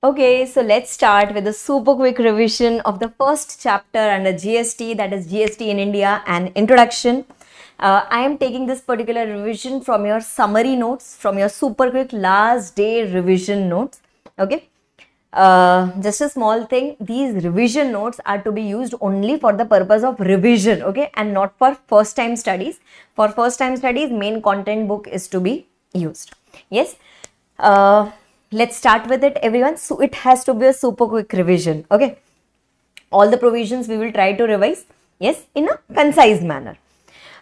Okay, so let's start with a super quick revision of the first chapter under GST, that is GST in India and introduction. I am taking this particular revision from your summary notes, from your super quick last day revision notes. Okay, just a small thing, these revision notes are to be used only for the purpose of revision, okay, and not for first time studies. For first time studies, main content book is to be used. Yes. Let's start with it, everyone. So it has to be a super quick revision. Okay, all the provisions we will try to revise, yes, in a concise manner.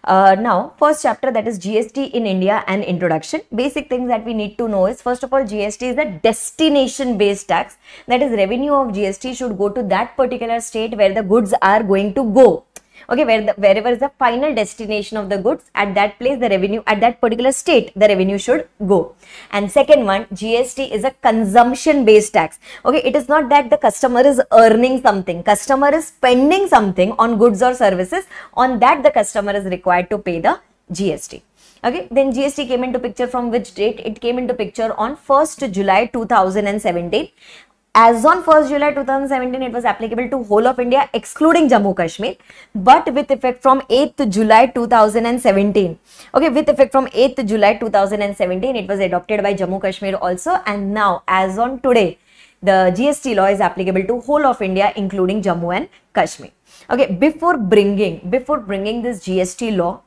Now, first chapter, that is GST in India and introduction. Basic things that we need to know is, first of all, GST is a destination based tax. That is, revenue of GST should go to that particular state where the goods are going to go. Okay, wherever is the final destination of the goods, at that place the revenue, at that particular state the revenue should go. And second one, GST is a consumption based tax. Okay, it is not that the customer is earning something, customer is spending something on goods or services, on that the customer is required to pay the GST. Okay, then GST came into picture from which date? It came into picture on 1st July 2017. As on 1st July 2017, it was applicable to whole of India excluding Jammu Kashmir, but with effect from 8th July 2017. Okay, with effect from 8th July 2017, it was adopted by Jammu Kashmir also, and now as on today, the GST law is applicable to whole of India including Jammu and Kashmir. Okay, before bringing this GST law,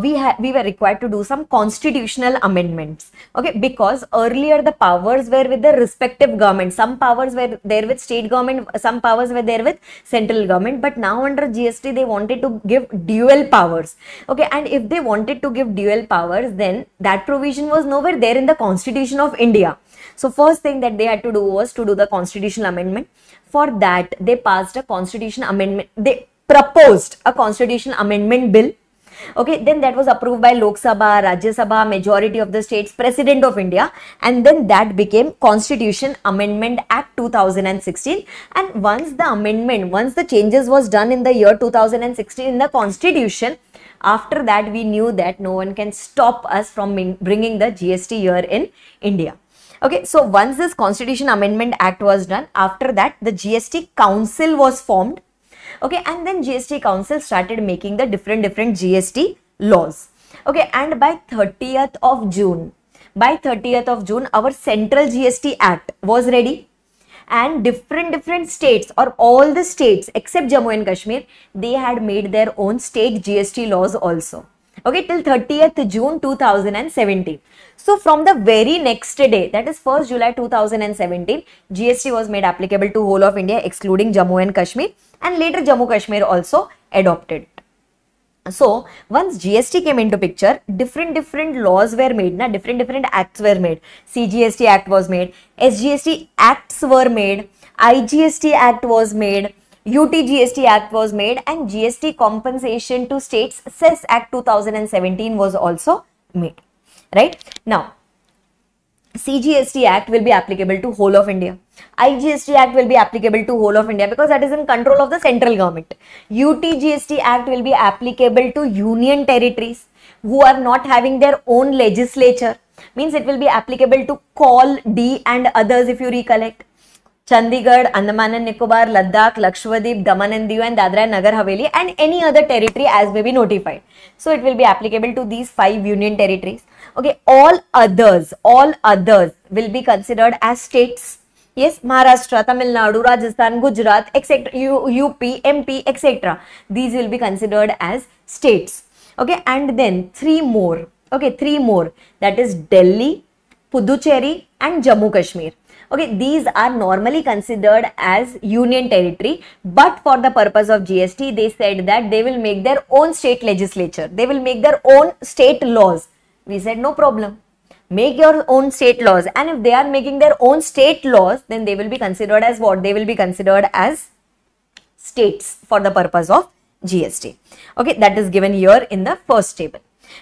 we were required to do some constitutional amendments. Okay, because earlier the powers were with the respective government. Some powers were there with state government, some powers were there with central government, but now under GST they wanted to give dual powers. Okay, and if they wanted to give dual powers, then that provision was nowhere there in the Constitution of India. So first thing that they had to do was to do the constitutional amendment. For that, they passed a constitution amendment. They proposed a constitution amendment bill. Okay, then that was approved by Lok Sabha, Rajya Sabha, majority of the states, President of India, and then that became Constitution Amendment Act 2016. And once the changes was done in the year 2016 in the Constitution, after that we knew that no one can stop us from bringing the GST here in India. Okay, so once this Constitution Amendment Act was done, after that the GST Council was formed. Okay, and then GST Council started making the different GST laws. Okay, and by 30th of June, our Central GST Act was ready, and different states, or all the states except Jammu and Kashmir, they had made their own state GST laws also. Okay, till 30th June 2017. So from the very next day, that is 1st July 2017, GST was made applicable to whole of India excluding Jammu and Kashmir, and later Jammu Kashmir also adopted it. So once GST came into picture, different laws were made, different acts were made. CGST Act was made, SGST Acts were made, IGST Act was made, UTGST Act was made, and GST Compensation to States Cess Act 2017 was also made. Right? Now, CGST Act will be applicable to whole of India. IGST Act will be applicable to whole of India because that is in control of the central government. UTGST Act will be applicable to union territories who are not having their own legislature. Means it will be applicable to Call D and others, if you recollect. Chandigarh, Andaman and Nicobar, Ladakh, Lakshadweep, Daman and Diu, and Dadra and Nagar Haveli, and any other territory as may be notified. So it will be applicable to these 5 union territories. Okay, all others will be considered as states. Yes, Maharashtra, Tamil Nadu, Rajasthan, Gujarat, etc., UP, MP, etc. These will be considered as states. Okay, and then 3 more. Okay, 3 more. That is Delhi, Puducherry, and Jammu Kashmir. Okay, these are normally considered as union territory, but for the purpose of GST, they said that they will make their own state legislature. They will make their own state laws. We said no problem. Make your own state laws, and if they are making their own state laws, then they will be considered as what? They will be considered as states for the purpose of GST. Okay, that is given here in the first table.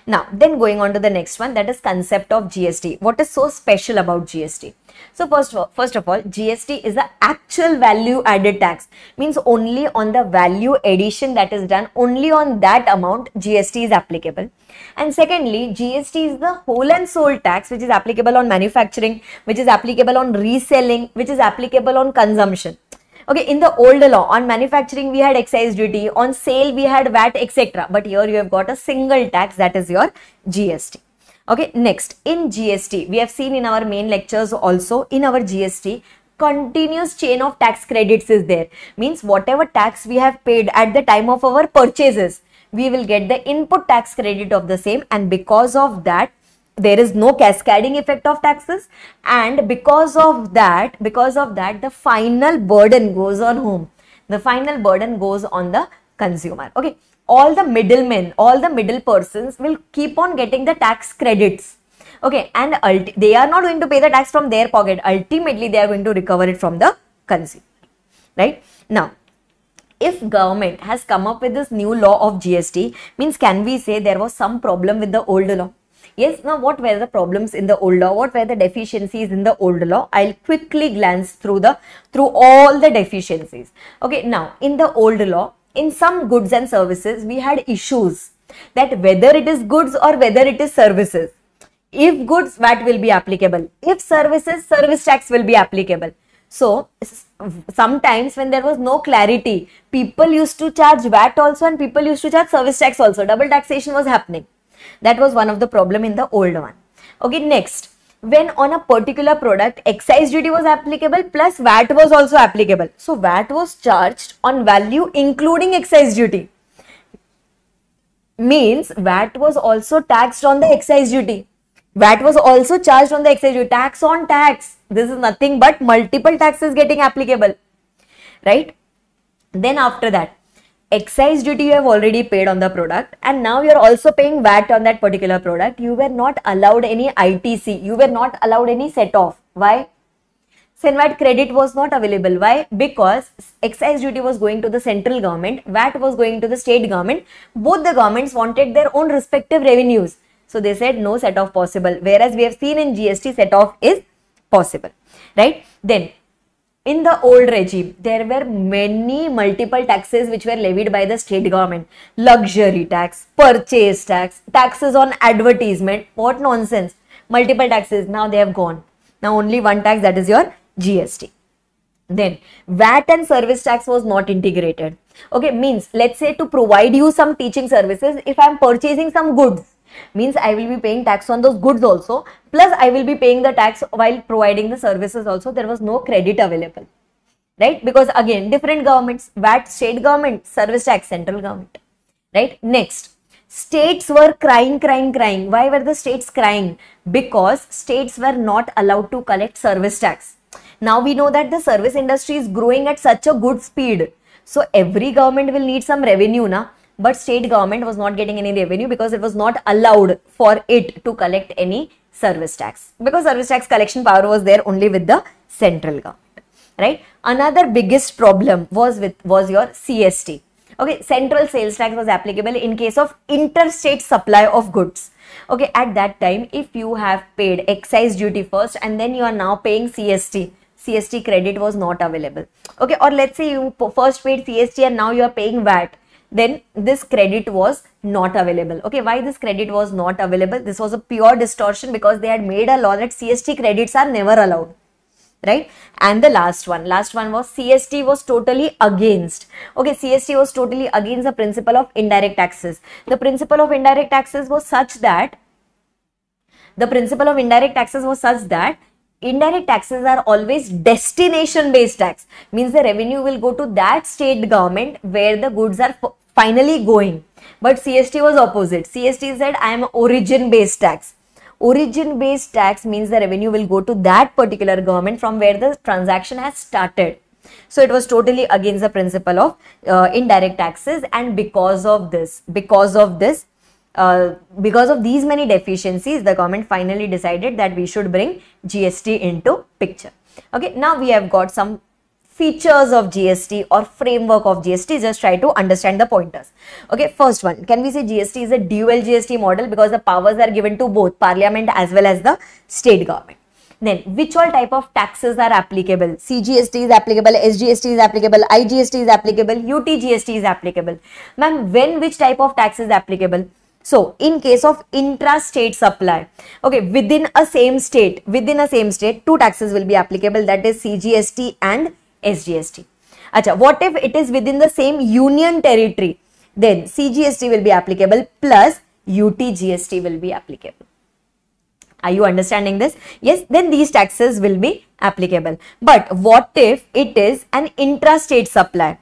Now, then going on to the next one, that is concept of GST. What is so special about GST? So first of all, GST is the actual value added tax. Means only on the value addition that is done, only on that amount GST is applicable. And secondly, GST is the whole and sole tax which is applicable on manufacturing, which is applicable on reselling, which is applicable on consumption. Okay, in the old law, on manufacturing we had excise duty, on sale we had VAT, etc. But here you have got a single tax, that is your GST. Okay, next, in GST, we have seen in our main lectures also, in our GST, continuous chain of tax credits is there. Means whatever tax we have paid at the time of our purchases, we will get the input tax credit of the same, and because of that, there is no cascading effect of taxes, and because of that the final burden goes on whom? The final burden goes on the consumer. Okay, all the middlemen, all the middle persons will keep on getting the tax credits. Okay, and they are not going to pay the tax from their pocket. Ultimately, they are going to recover it from the consumer. Right? Now, if government has come up with this new law of GST, means can we say there was some problem with the old law? Yes, now what were the problems in the old law? What were the deficiencies in the old law? I'll quickly glance through all the deficiencies. Okay, now in the old law, in some goods and services, we had issues that whether it is goods or whether it is services. If goods, VAT will be applicable. If services, service tax will be applicable. So, sometimes when there was no clarity, people used to charge VAT also and people used to charge service tax also. Double taxation was happening. That was one of the problem in the old one. Okay, next, when on a particular product, excise duty was applicable plus VAT was also applicable. So, VAT was charged on value including excise duty. Means VAT was also taxed on the excise duty. VAT was also charged on the excise duty. Tax on tax. This is nothing but multiple taxes getting applicable. Right? Then after that, excise duty you have already paid on the product, and now you are also paying VAT on that particular product. You were not allowed any ITC. You were not allowed any set off. Why? VAT credit was not available. Why? Because excise duty was going to the central government, VAT was going to the state government. Both the governments wanted their own respective revenues. So they said no set off possible. Whereas we have seen in GST, set off is possible. Right? Then, in the old regime, there were many multiple taxes which were levied by the state government. Luxury tax, purchase tax, taxes on advertisement. What nonsense. Multiple taxes. Now they have gone. Now only one tax, that is your GST. Then VAT and service tax was not integrated. Okay, means let's say to provide you some teaching services, if I am purchasing some goods, means I will be paying tax on those goods also, plus I will be paying the tax while providing the services also. There was no credit available, right? Because again, different governments, VAT state government, service tax central government, right? Next, states were crying. Why were the states crying? Because states were not allowed to collect service tax. Now we know that the service industry is growing at such a good speed. So every government will need some revenue, na? But state government was not getting any revenue because it was not allowed for it to collect any service tax, because service tax collection power was there only with the central government, right? Another biggest problem was your CST. Okay, central sales tax was applicable in case of interstate supply of goods. Okay, at that time, if you have paid excise duty first and then you are now paying CST credit was not available. Okay, or let's say you first paid CST and now you are paying VAT. Then this credit was not available. Okay, why this credit was not available? This was a pure distortion because they had made a law that CST credits are never allowed, right? And the last one was CST was totally against. Okay, CST was totally against the principle of indirect taxes. The principle of indirect taxes was such that indirect taxes are always destination based tax. Means the revenue will go to that state government where the goods are finally going. But CST was opposite. CST said I am origin based tax. Origin based tax means the revenue will go to that particular government from where the transaction has started. So it was totally against the principle of indirect taxes, and because of these many deficiencies, the government finally decided that we should bring GST into picture. Okay, now we have got some features of GST or framework of GST. Just try to understand the pointers. Okay, first one, can we say GST is a dual GST model because the powers are given to both Parliament as well as the state government. Then, which all type of taxes are applicable? CGST is applicable, SGST is applicable, IGST is applicable, UTGST is applicable. Ma'am, when which type of tax is applicable? So, in case of intra-state supply, okay, within a same state, two taxes will be applicable, that is CGST and SGST. Acha, what if it is within the same union territory? Then CGST will be applicable plus UTGST will be applicable. Are you understanding this? Yes, then these taxes will be applicable. But what if it is an interstate supply?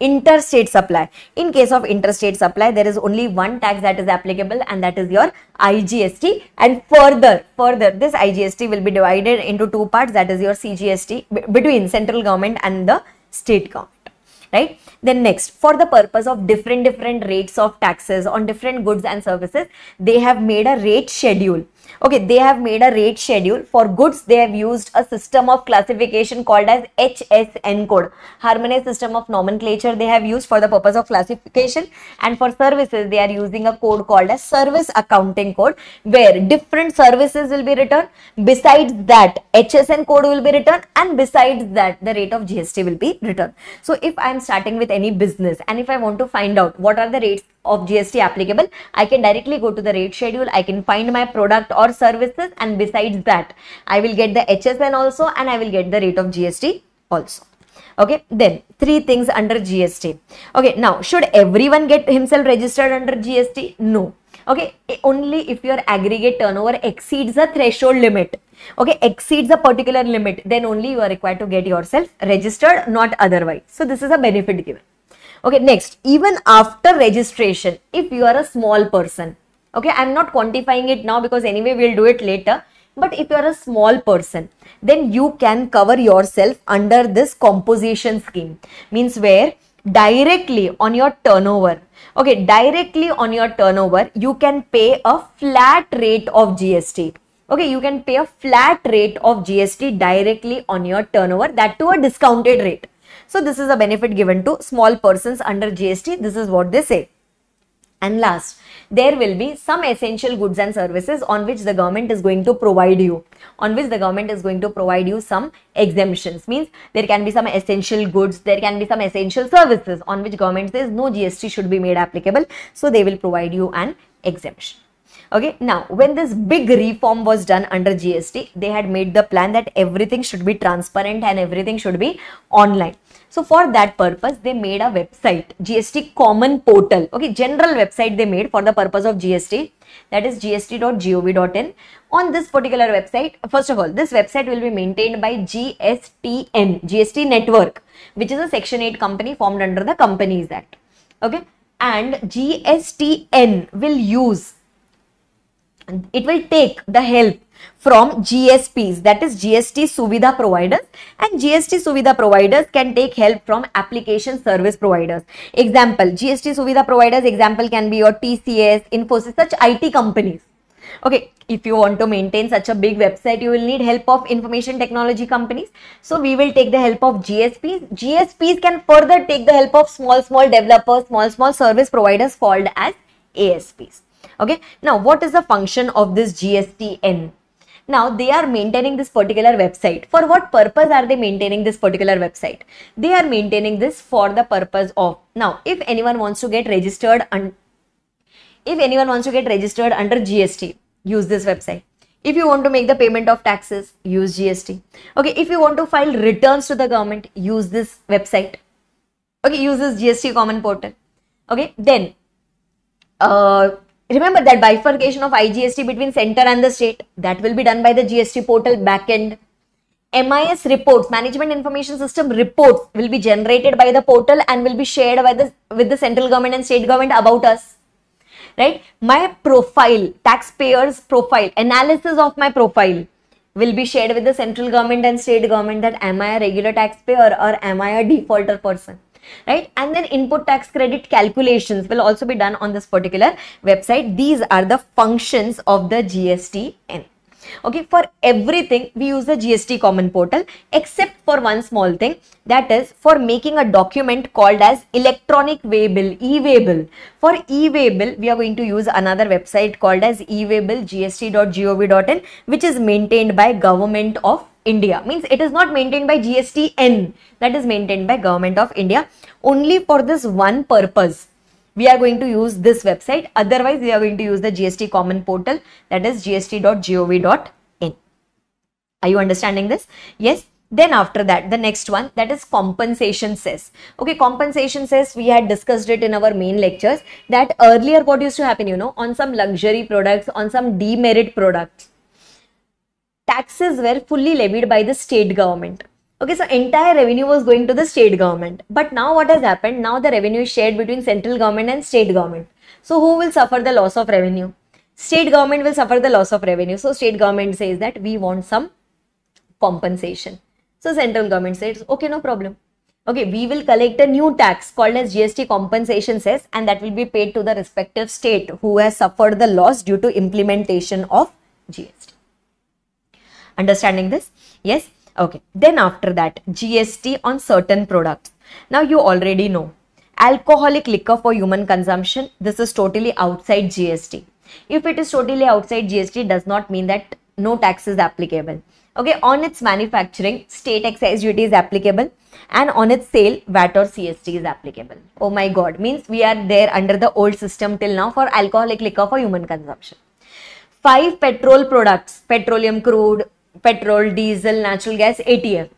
Interstate supply. In case of interstate supply, there is only one tax that is applicable, and that is your IGST. And further, this IGST will be divided into two parts, that is your CGST between central government and the state government. Right? Then next, for the purpose of different rates of taxes on different goods and services, they have made a rate schedule. Okay, they have made a rate schedule. For goods, they have used a system of classification called as HSN code. Harmonized system of nomenclature they have used for the purpose of classification. And for services, they are using a code called as service accounting code, where different services will be written. Besides that, HSN code will be written, and besides that, the rate of GST will be written. So if I am starting with any business and if I want to find out what are the rates of GST applicable, I can directly go to the rate schedule. I can find my product or services, and besides that, I will get the HSN also, and I will get the rate of GST also. Okay, then three things under GST. Okay, now should everyone get himself registered under GST? No. Okay, only if your aggregate turnover exceeds a threshold limit, okay, exceeds a particular limit, then only you are required to get yourself registered, not otherwise. So this is a benefit given. Okay, next, even after registration, if you are a small person, okay, I am not quantifying it now because anyway we will do it later, but if you are a small person, then you can cover yourself under this composition scheme, means where directly on your turnover, okay, directly on your turnover, you can pay a flat rate of GST. Okay, you can pay a flat rate of GST directly on your turnover, that to a discounted rate. So this is a benefit given to small persons under GST. This is what they say. And last, there will be some essential goods and services on which the government is going to provide you, some exemptions. Means there can be some essential goods, there can be some essential services on which government says no GST should be made applicable. So they will provide you an exemption. Okay, now when this big reform was done under GST, they had made the plan that everything should be transparent and everything should be online. So for that purpose, they made a website, GST Common Portal. Okay, general website they made for the purpose of GST, that is gst.gov.in. On this particular website, first of all, this website will be maintained by GSTN, GST Network, which is a Section 8 company formed under the Companies Act. Okay, and GSTN will use, it will take the help from GSPs, that is GST Suvidha providers, and GST Suvidha providers can take help from application service providers. Example, GST Suvidha providers, example can be your TCS, Infosys, such IT companies. Okay, if you want to maintain such a big website, you will need help of information technology companies. So we will take the help of GSPs. GSPs can further take the help of small developers, small service providers called as ASPs. Okay, now what is the function of this GSTN? Now they are maintaining this particular website. For what purpose are they maintaining this particular website? They are maintaining this for the purpose of, now if anyone wants to get registered under GST, use this website. If you want to make the payment of taxes, use GST. Okay, if you want to file returns to the government, use this website. Okay, use this GST Common Portal. Okay, then remember that bifurcation of IGST between center and the state, that will be done by the GST portal backend. MIS reports, Management Information System reports, will be generated by the portal and will be shared by with the central government and state government about us. Right? My profile, taxpayers profile, analysis of my profile will be shared with the central government and state government, that am I a regular taxpayer or am I a defaulter person? Right? And then input tax credit calculations will also be done on this particular website. These are the functions of the GSTN. Okay, for everything we use the GST common portal except for one small thing, that is for making a document called as electronic waybill, e-waybill. For e-waybill we are going to use another website called as e-waybill.gst.gov.in, which is maintained by Government of India. Means it is not maintained by GSTN, that is maintained by Government of India. Only for this one purpose we are going to use this website. Otherwise we are going to use the GST common portal, that is gst.gov.in. Are you understanding this? Yes. Then after that, the next one, that is compensation cess. Okay, compensation cess, we had discussed it in our main lectures, that earlier what used to happen, you know, on some luxury products, on some demerit products, taxes were fully levied by the state government. Okay, so entire revenue was going to the state government. But now what has happened? Now the revenue is shared between central government and state government. So who will suffer the loss of revenue? State government will suffer the loss of revenue. So state government says that we want some compensation. So central government says, okay, no problem. Okay, we will collect a new tax called as GST compensation cess, and that will be paid to the respective state who has suffered the loss due to implementation of GST. Understanding this? Yes. Okay. Then after that, GST on certain products. Now you already know alcoholic liquor for human consumption. This is totally outside GST. If it is totally outside GST, does not mean that no tax is applicable. Okay. On its manufacturing, state excise duty is applicable, and on its sale, VAT or CST is applicable. Oh my God. Means we are there under the old system till now for alcoholic liquor for human consumption. 5 petrol products, petroleum crude, petrol, diesel, natural gas, ATF.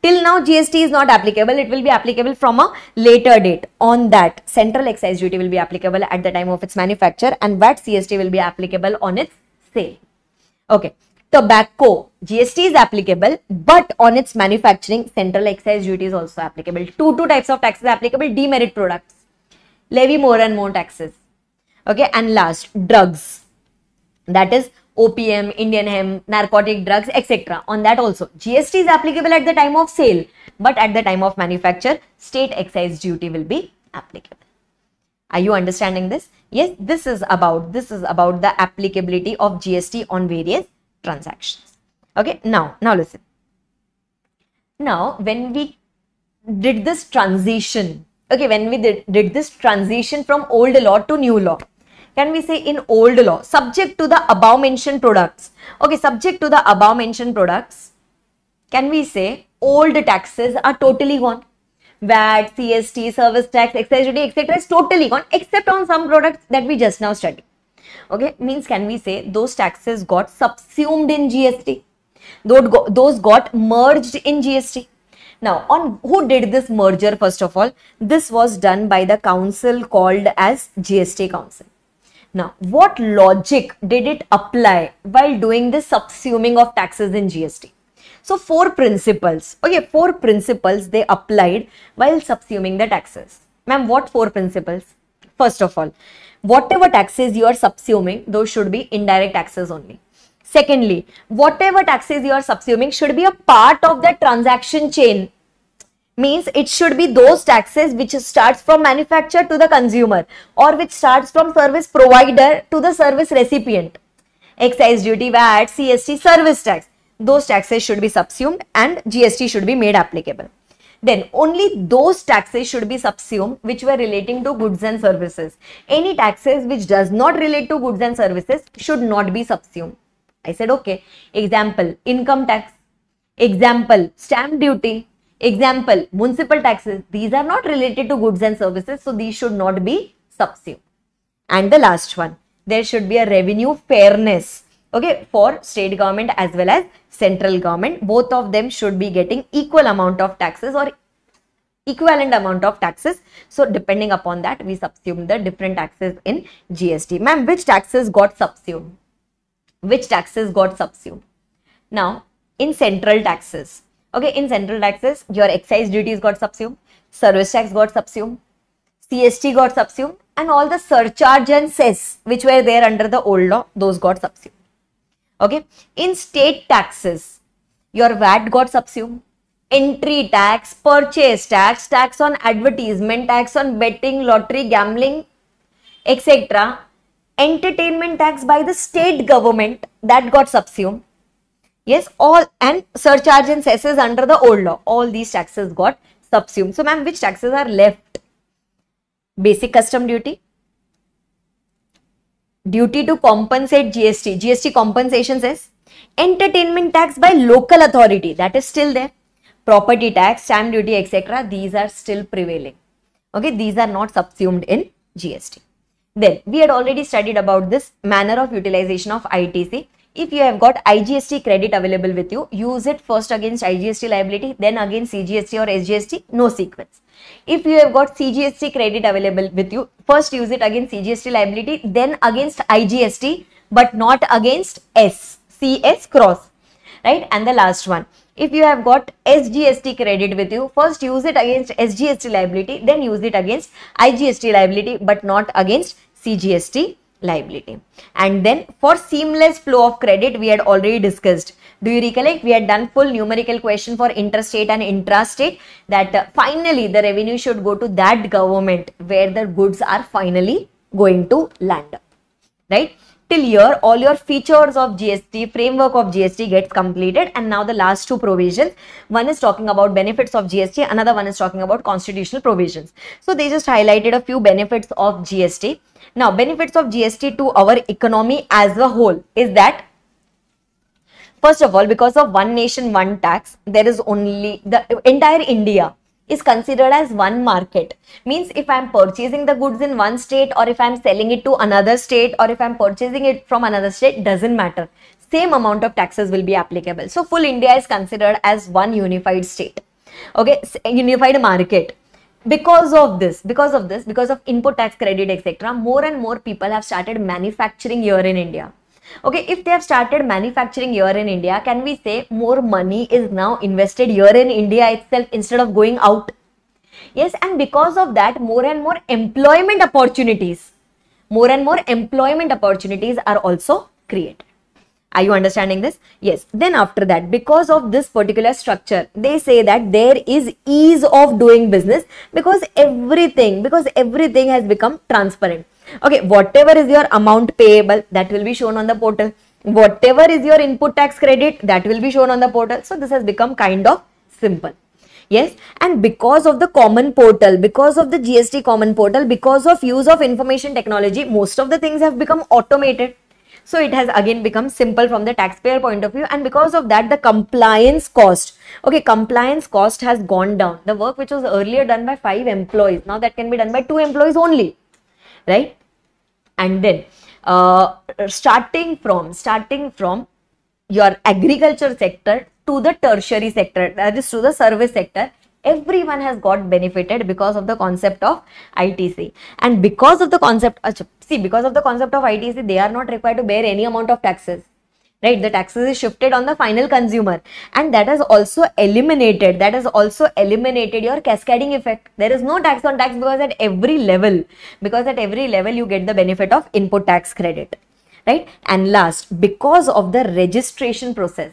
Till now GST is not applicable. It will be applicable from a later date. On that, central excise duty will be applicable at the time of its manufacture, and VAT CST will be applicable on its sale. Okay. Tobacco, GST is applicable, but on its manufacturing, central excise duty is also applicable. Two types of taxes applicable: demerit products, levy more and more taxes. Okay. And last, drugs, that is OPM, Indian hemp, narcotic drugs, etc. On that also, GST is applicable at the time of sale, but at the time of manufacture, state excise duty will be applicable. Are you understanding this? Yes, this is about the applicability of GST on various transactions. Okay, now listen. Now, when we did this transition, okay, when we did this transition from old law to new law, can we say in old law, subject to the above mentioned products? Okay, subject to the above mentioned products, can we say old taxes are totally gone? VAT, CST, service tax, excise duty, etc. is totally gone, except on some products that we just now studied. Okay, means can we say those taxes got subsumed in GST? Those got merged in GST. Now, on who did this merger? First of all, this was done by the council called as GST Council. Now, what logic did it apply while doing this subsuming of taxes in GST? So, 4 principles. Okay, 4 principles they applied while subsuming the taxes. Ma'am, what 4 principles? First of all, whatever taxes you are subsuming, those should be indirect taxes only. Secondly, whatever taxes you are subsuming should be a part of the transaction chain. Means it should be those taxes which starts from manufacturer to the consumer, or which starts from service provider to the service recipient. Excise duty, VAT, CST, service tax. Those taxes should be subsumed and GST should be made applicable. Then only those taxes should be subsumed which were relating to goods and services. Any taxes which does not relate to goods and services should not be subsumed. I said okay. Example, income tax. Example, stamp duty. Example, municipal taxes. These are not related to goods and services, so these should not be subsumed. And the last one, there should be a revenue fairness. Okay, for state government as well as central government, both of them should be getting equal amount of taxes or equivalent amount of taxes. So depending upon that, we subsume the different taxes in GST. Ma'am, which taxes got subsumed? Which taxes got subsumed? Now, in central taxes. Okay, in central taxes, your excise duties got subsumed, service tax got subsumed, CST got subsumed, and all the surcharge and cess which were there under the old law, those got subsumed. Okay, in state taxes, your VAT got subsumed, entry tax, purchase tax, tax on advertisement, tax on betting, lottery, gambling, etc. Entertainment tax by the state government, that got subsumed. Yes, all, and surcharge and cesses under the old law, all these taxes got subsumed. So ma'am, which taxes are left? Basic custom duty, duty to compensate GST, GST compensation cess, entertainment tax by local authority, that is still there, property tax, stamp duty, etc. These are still prevailing. Okay, these are not subsumed in GST. Then we had already studied about this manner of utilization of ITC. If you have got IGST credit available with you, use it first against IGST liability, then against CGST or SGST, no sequence. If you have got CGST credit available with you, first use it against CGST liability, then against IGST, but not against CS cross, right? And the last one, if you have got SGST credit with you, first use it against SGST liability, then use it against IGST liability, but not against CGST liability. And then for seamless flow of credit, we had already discussed. Do you recollect? We had done full numerical question for interstate and intrastate, that finally the revenue should go to that government where the goods are finally going to land, right? Till here, all your features of GST, framework of GST gets completed. And now the last two provisions, one is talking about benefits of GST, another one is talking about constitutional provisions. So they just highlighted a few benefits of GST. Now, benefits of GST to our economy as a whole is that, first of all, because of one nation, one tax, there is only the entire India is considered as one market. Means if I am purchasing the goods in one state, or if I am selling it to another state, or if I am purchasing it from another state, doesn't matter. Same amount of taxes will be applicable. So full India is considered as one unified state. Okay, unified market. Because of input tax credit, etc., more and more people have started manufacturing here in India. Okay, if they have started manufacturing here in India, can we say more money is now invested here in India itself instead of going out? Yes, and because of that, more and more employment opportunities are also created. Are you understanding this? Yes. Then after that, because of this particular structure, they say that there is ease of doing business, because everything has become transparent. Okay, whatever is your amount payable, that will be shown on the portal. Whatever is your input tax credit, that will be shown on the portal. So this has become kind of simple. Yes, and because of the common portal, because of the GST common portal, because of use of information technology, most of the things have become automated. So it has again become simple from the taxpayer point of view, and because of that, the compliance cost, has gone down. The work which was earlier done by 5 employees, now that can be done by 2 employees only, right? And then starting from your agriculture sector to the tertiary sector, that is to the service sector, everyone has got benefited because of the concept of ITC. And because of the concept of ITC, they are not required to bear any amount of taxes, right? The taxes is shifted on the final consumer, and that has also eliminated your cascading effect. There is no tax on tax, because at every level you get the benefit of input tax credit, right? And last, because of the registration process,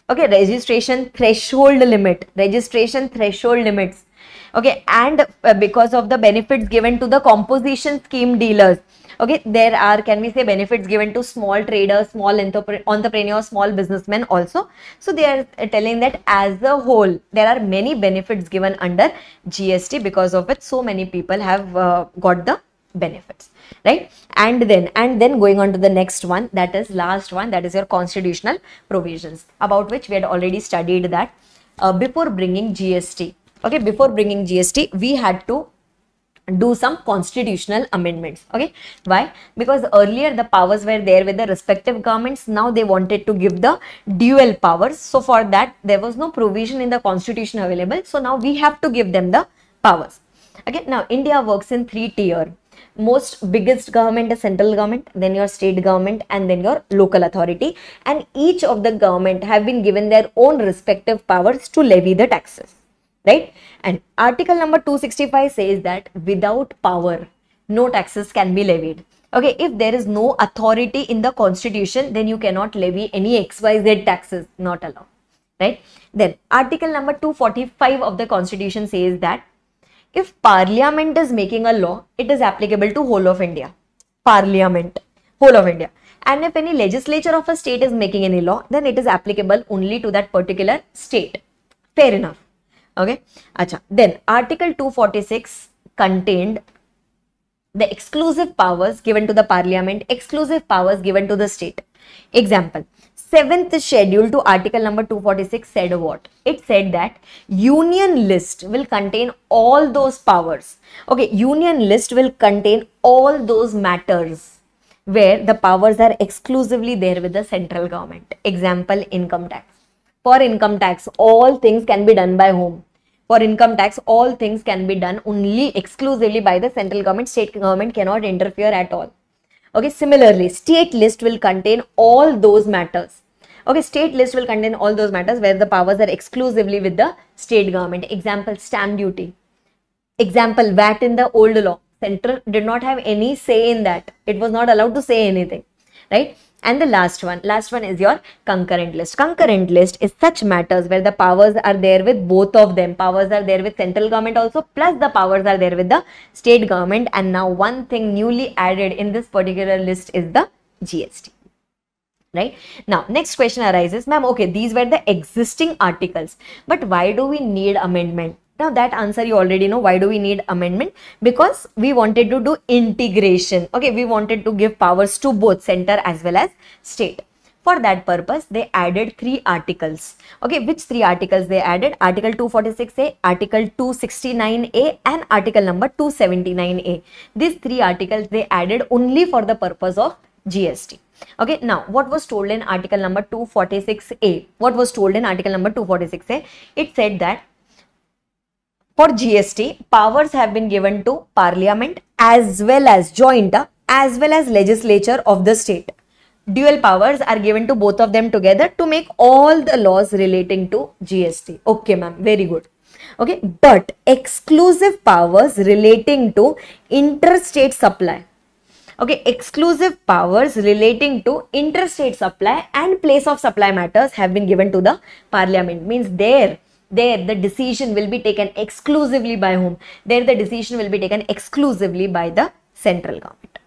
okay, registration threshold limits, okay, and because of the benefits given to the composition scheme dealers, okay, there are, can we say, benefits given to small traders, small entrepreneurs, small businessmen also. So they are telling that as a whole, there are many benefits given under GST, because of which so many people have got the benefits, right? And then going on to the next one, that is last one, that is your constitutional provisions, about which we had already studied that before bringing GST, we had to do some constitutional amendments. Okay, why? Because earlier the powers were there with the respective governments. Now they wanted to give the dual powers. So for that, there was no provision in the constitution available. So now we have to give them the powers. Okay, now India works in 3 tiers. Biggest government is central government, then your state government, and then your local authority, and each of the government have been given their own respective powers to levy the taxes, right? And article number 265 says that without power, no taxes can be levied. Okay, if there is no authority in the constitution, then you cannot levy any XYZ taxes, not allowed, right? Then article number 245 of the constitution says that if parliament is making a law, it is applicable to whole of India. Parliament, whole of India. And if any legislature of a state is making any law, then it is applicable only to that particular state. Fair enough. Okay. Acha. Then Article 246 contained the exclusive powers given to the parliament, exclusive powers given to the state. Example, 7th schedule to article number 246 said what? It said that union list will contain all those powers. Okay, union list will contain all those matters where the powers are exclusively there with the central government. Example, income tax. For income tax, all things can be done by whom? For income tax, all things can be done only exclusively by the central government. State government cannot interfere at all. Okay, similarly, state list will contain all those matters. Okay, state list will contain all those matters where the powers are exclusively with the state government. Example, stamp duty. Example, VAT in the old law. Central did not have any say in that. It was not allowed to say anything, right? And the last one is your concurrent list. Concurrent list is such matters where the powers are there with both of them. Powers are there with central government also, plus the powers are there with the state government. And now one thing newly added in this particular list is the GST. Right? Now, next question arises, ma'am, okay, these were the existing articles, but why do we need amendment? Now, that answer you already know. Why do we need amendment? Because we wanted to do integration. Okay, we wanted to give powers to both center as well as state. For that purpose, they added 3 articles. Okay, which 3 articles they added? Article 246A, Article 269A and Article number 279A. These 3 articles they added only for the purpose of GST. Okay, now what was told in Article number 246A? What was told in Article number 246A? It said that for GST, powers have been given to Parliament as well as joint as well as legislature of the state. Dual powers are given to both of them together to make all the laws relating to GST. Okay, ma'am, very good. Okay, but exclusive powers relating to interstate supply. Okay, exclusive powers relating to interstate supply and place of supply matters have been given to the Parliament. Means there the decision will be taken exclusively by whom? There the decision will be taken exclusively by the central government.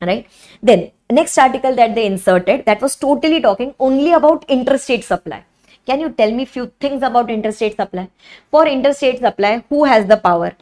Right? Then next article that they inserted, that was totally talking only about interstate supply. Can you tell me few things about interstate supply? For interstate supply, who has the power?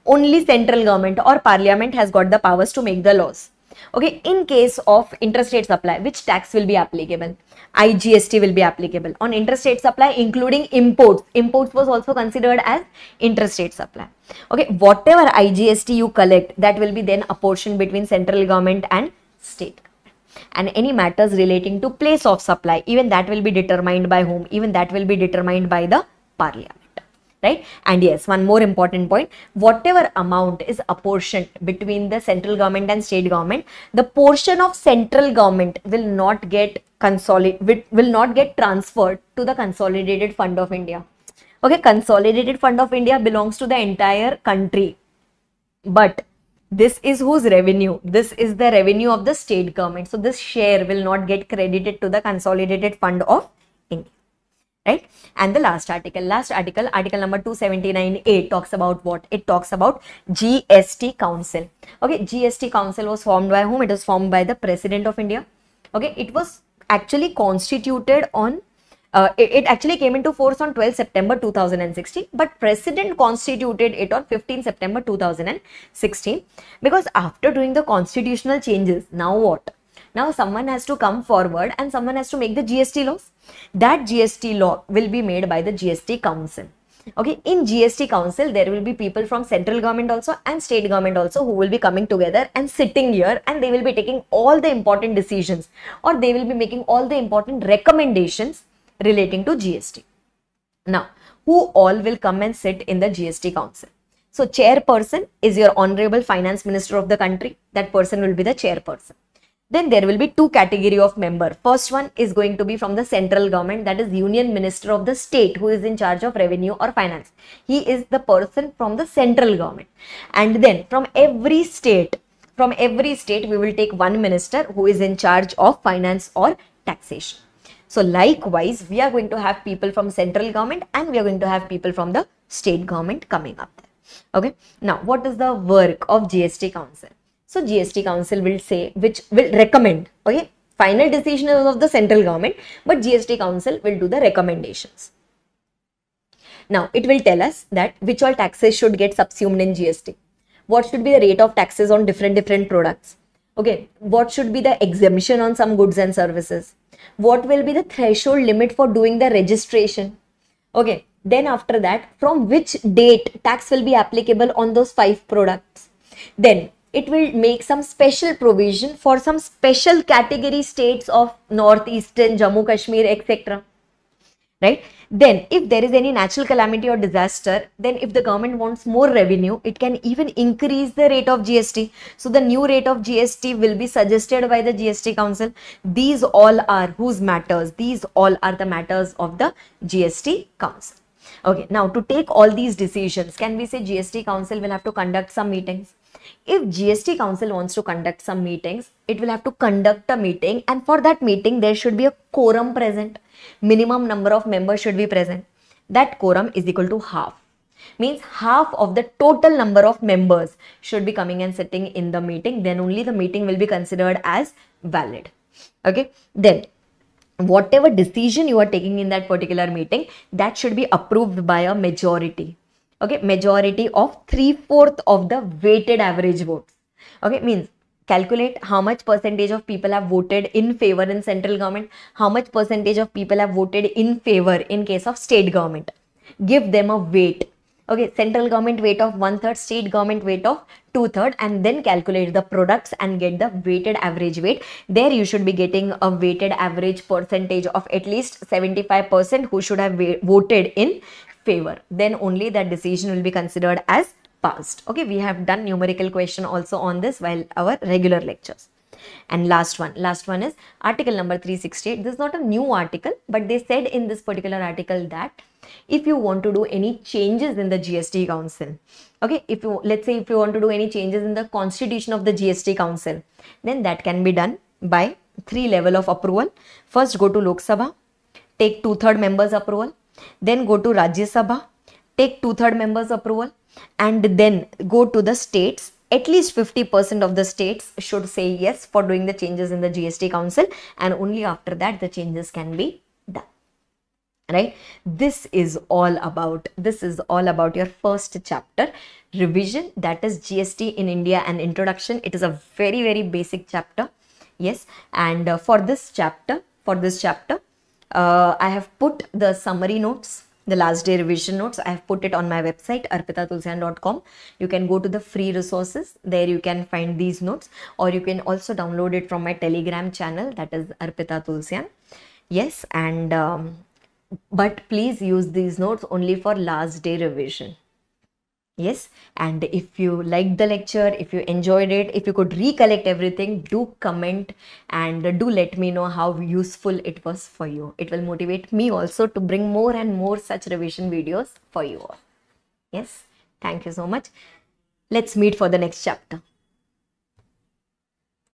Only central government or Parliament has got the powers to make the laws. Okay, in case of interstate supply, which tax will be applicable? IGST will be applicable on interstate supply, including imports. Imports was also considered as interstate supply. Okay, whatever IGST you collect, that will be then apportioned between central government and state government. And any matters relating to place of supply, even that will be determined by whom? Even that will be determined by the Parliament. Right? And yes, one more important point, whatever amount is apportioned between the central government and state government, the portion of central government will not get transferred to the Consolidated Fund of India. Okay, Consolidated Fund of India belongs to the entire country, but this is whose revenue? This is the revenue of the state government. So this share will not get credited to the Consolidated Fund of India. Right? And the last article, article number 279A talks about what? It talks about GST Council. Okay, GST Council was formed by whom? It was formed by the President of India. Okay, it was actually constituted on, it actually came into force on 12 September 2016, but President constituted it on 15 September 2016 because after doing the constitutional changes, now what? Now someone has to come forward and someone has to make the GST laws. That GST law will be made by the GST Council. Okay, in GST Council, there will be people from central government also and state government also who will be coming together and sitting here, and they will be taking all the important decisions, or they will be making all the important recommendations relating to GST. Now, who all will come and sit in the GST Council? So, chairperson is your Honorable Finance Minister of the country. That person will be the chairperson. Then there will be 2 category of member. First one is going to be from the central government, that is Union Minister of the state, who is in charge of revenue or finance. He is the person from the central government. And then from every state we will take one minister who is in charge of finance or taxation. So likewise, we are going to have people from central government and we are going to have people from the state government coming up there. Okay. Now, what is the work of GST Council? So GST Council will say, which will recommend, okay? Final decision is of the central government, but GST Council will do the recommendations. Now, it will tell us that which all taxes should get subsumed in GST. What should be the rate of taxes on different products? Okay, what should be the exemption on some goods and services? What will be the threshold limit for doing the registration? Okay, then after that, from which date tax will be applicable on those 5 products? Then it will make some special provision for some special category states of northeastern, Jammu, Kashmir, etc. Right? Then if there is any natural calamity or disaster, then if the government wants more revenue, it can even increase the rate of GST. So the new rate of GST will be suggested by the GST Council. These all are whose matters? These all are the matters of the GST Council. Okay, now to take all these decisions, can we say GST Council will have to conduct some meetings? If GST Council wants to conduct some meetings, it will have to conduct a meeting, and for that meeting there should be a quorum present. Minimum number of members should be present. That quorum is equal to half. Means half of the total number of members should be coming and sitting in the meeting. Then only the meeting will be considered as valid. Okay. Then whatever decision you are taking in that particular meeting, that should be approved by a majority. Okay, majority of 3/4 of the weighted average votes. Okay, means calculate how much percentage of people have voted in favor in central government, how much percentage of people have voted in favor in case of state government. Give them a weight. Okay, central government weight of 1/3, state government weight of 2/3, and then calculate the products and get the weighted average weight. There you should be getting a weighted average percentage of at least 75% who should have voted in favor. Then only that decision will be considered as passed. Okay, we have done numerical question also on this while our regular lectures. And last one is article number 368. This is not a new article, but they said in this particular article that if you want to do any changes in the GST Council, okay, let's say if you want to do any changes in the constitution of the GST Council, then that can be done by 3 level of approval. First, go to Lok Sabha, take 2/3 members approval. Then go to Rajya Sabha, take 2/3 members approval, and then go to the states. At least 50% of the states should say yes for doing the changes in the GST Council, and only after that the changes can be done. Right? This is all about your first chapter revision, that is GST in India and introduction. It is a very basic chapter. Yes, and for this chapter, I have put the summary notes, the last day revision notes. I have put it on my website arpitatulsian.com. You can go to the free resources. There you can find these notes, or you can also download it from my Telegram channel, that is Arpita Tulsian. Yes, and but please use these notes only for last day revision. Yes, and if you liked the lecture, if you enjoyed it, if you could recollect everything, do comment and do let me know how useful it was for you. It will motivate me also to bring more and more such revision videos for you all. Yes, thank you so much. Let's meet for the next chapter.